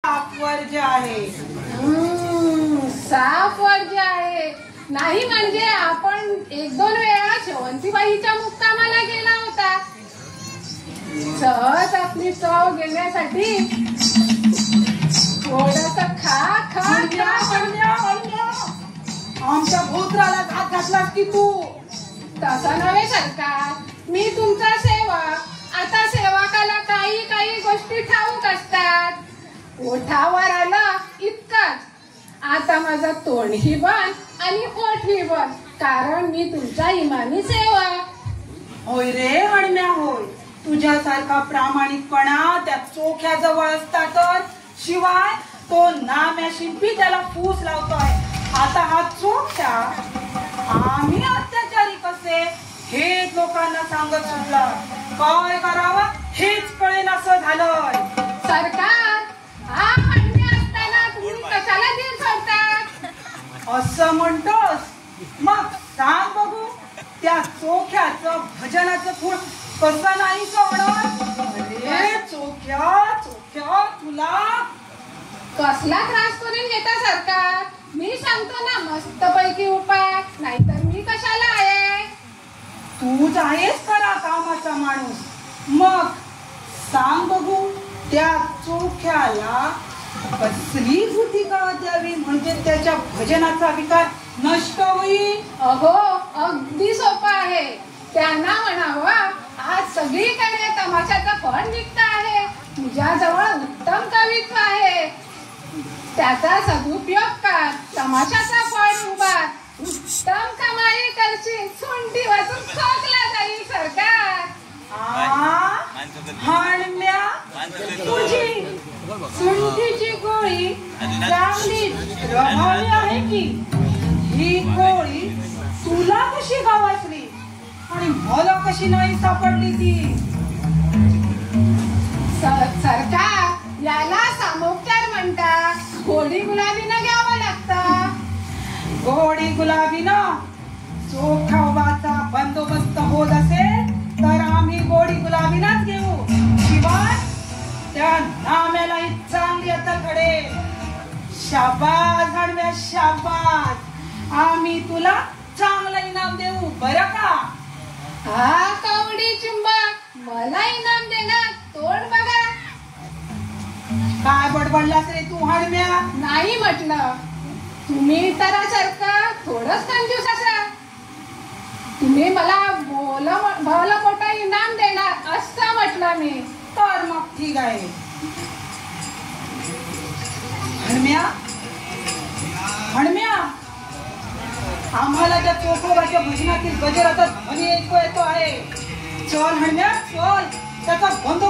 साफ वर्ज आहे. साफ वर्ज आहे नाही म्हणजे आपण 1-2 वेळा शेवंतीबाईच्या मुक्कामाला गेला होता. सहज आपली चव घेण्यासाठी थोडस खा. आमच्या भोत्राला हात घातलास की तू. तसं नव्हे सरकार, मी तुमचा सेवक. आता सेवकाला काही गोष्टी ठाऊक असतात. ओठावर आलं इतकंच. आता माझं तोंडही बंद आणि ओठही बंद, कारण मी तुमचा इमानी सेवक. होय रे हणम्या होय. तुझ्यासारखा प्रामाणिकपणा त्या चोख्याजवळ असता तर. शिवाय तो नाम्या शिंपी त्याला फूस लावतोय. आता हा चोख्या आम्ही अत्याचारी कसे हे लोकांना सांगत सुटला. काय करावं हेच कळेन असं झालंय. सरकार, हा हणम्या असताना तुम्ही कशाला धीर सोडतात? असं म्हणतोस? मग सांग बघू, त्या चोख्याचं भजनाचं फूल कसं नाही सोडत? अरे चोख्या तुला कसला त्रास करून घेता सरकार? मी सांगतो ना मस्तपैकी उपाय, नाहीतर मी कशाला आहे? तूच आहेस खरा कामाचा माणूस. मग सांग बघू, त्या चोख्याला कसली भूतिका द्यावी म्हणजे त्याच्या भजनाचा विकार नष्ट होईल? अहो, अगदी सोपं आहे. त्यांना म्हणावं, आज सगळीकडे तमाशाचं फळ निघत आहे. तुझ्याजवळ उत्तम कवित्व आहे, त्याचा सदुपयोग कर. तमाशाचा फळ उभार, उत्तम कमाई करशील. सुंठी वाजून खोकला जाईल सरकार. हणम्या, तुझी सुंठीची गोळी चांगली प्रभावी आहे की? ही गोळी तुला कशी गावासली आणि मला कशी नाही सापडली ती? सरकार, याला सामोपचार म्हणतात. गोडी गुलाबीनं घ्यावं लागतं. गोडी गुलाबीनं चोखावाचा बंदोबस्त होत असेल तर आम्ही गोडी गुलाबीनाच घेऊ. शिवाय त्या नाम्यालाही चांगली अत्तलकडे. शाबास हणम्या शाबास. आम्ही तुला चांगलं इनाम देऊ बरं का? हा कवडी चुंबक, मला इनाम देणार? तोंड बघा. काय बडबडलास रे तू हणम्या? नाही म्हटलं. तुम्ही इतरासारखं थोडंच कंजूस असा. तुम्ही मला भलं मोठं इनाम देणार असं म्हटलं मी. तर मग ठीक आहे. हणम्या, आम्हाला त्या चोखोबाच्या भजनातील गजर आता ध्वनी ऐकू येतो आहे. चल हणम्या चल, त्याचा बंदोबस्त